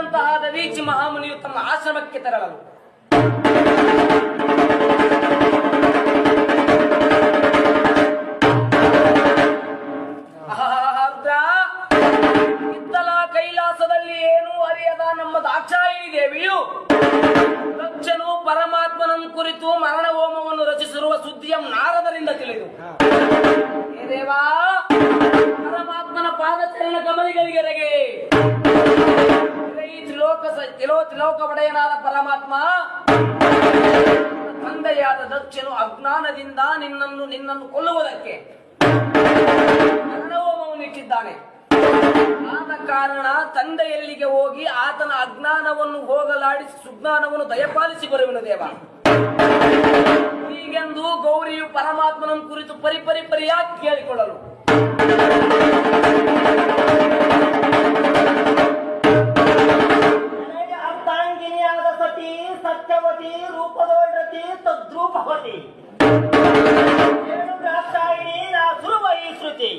ಇದ್ದಂತಹ ದಧೀಚಿ ಮಹಾಮುನಿಯು ತಮ್ಮ ಆಶ್ರಮಕ್ಕೆ ತೆರಳಲು ಇತ್ತಲ ಕೈಲಾಸದಲ್ಲಿ ಏನೂ ಅರಿಯದ ನಮ್ಮ ದಾಕ್ಷಾಯಿಣಿ ದೇವಿಯು ದಕ್ಷನು ಪರಮಾತ್ಮನನ್ನು ಕುರಿತು ಮರಣ ಹೋಮವನ್ನು ರಚಿಸಿರುವ ಸುದ್ದಿಯಂ ನಾರದರಿಂದ ತಿಳಿದು ಹೇ ದೇವಾ ಪರಮಾತ್ಮನ ಪಾದಚರಣ ಕಮಲಿಗಳಿಗೆರೆಗೆ ತ್ರಿಲೋಕ ಒಡೆಯನಾದ ಪರಮಾತ್ಮ ತಂದೆಯಾದ ದಕ್ಷನು ಅಜ್ಞಾನದಿಂದ ನಿನ್ನನ್ನು ಕೊಲ್ಲುವುದಕ್ಕೆ ಮರಣಹೋಮವನ್ನು ಇಟ್ಟಿದ್ದಾನೆ. ಆದ ಕಾರಣ ತಂದೆಯಲ್ಲಿಗೆ ಹೋಗಿ ಆತನ ಅಜ್ಞಾನವನ್ನು ಹೋಗಲಾಡಿಸಿ ಸುಜ್ಞಾನವನ್ನು ದಯಪಾಲಿಸಿ ಬರುವನು ದೇವ. ಹೀಗೆಂದು ಗೌರಿಯು ಪರಮಾತ್ಮನನ್ನು ಕುರಿತು ಪರಿಯಾಗಿ ಕೇಳಿಕೊಳ್ಳಲು ಅರ್ಥಾಂಗಿನಿಯಾದ ಸತಿ ಸತ್ಯವತಿ ರೂಪದೋಡತಿ ತದ್ರೂಪವತಿ ದಾಕ್ಷಾಯಿಣಿ ನಾ ಸುರುವೈ ಶ್ರುತಿ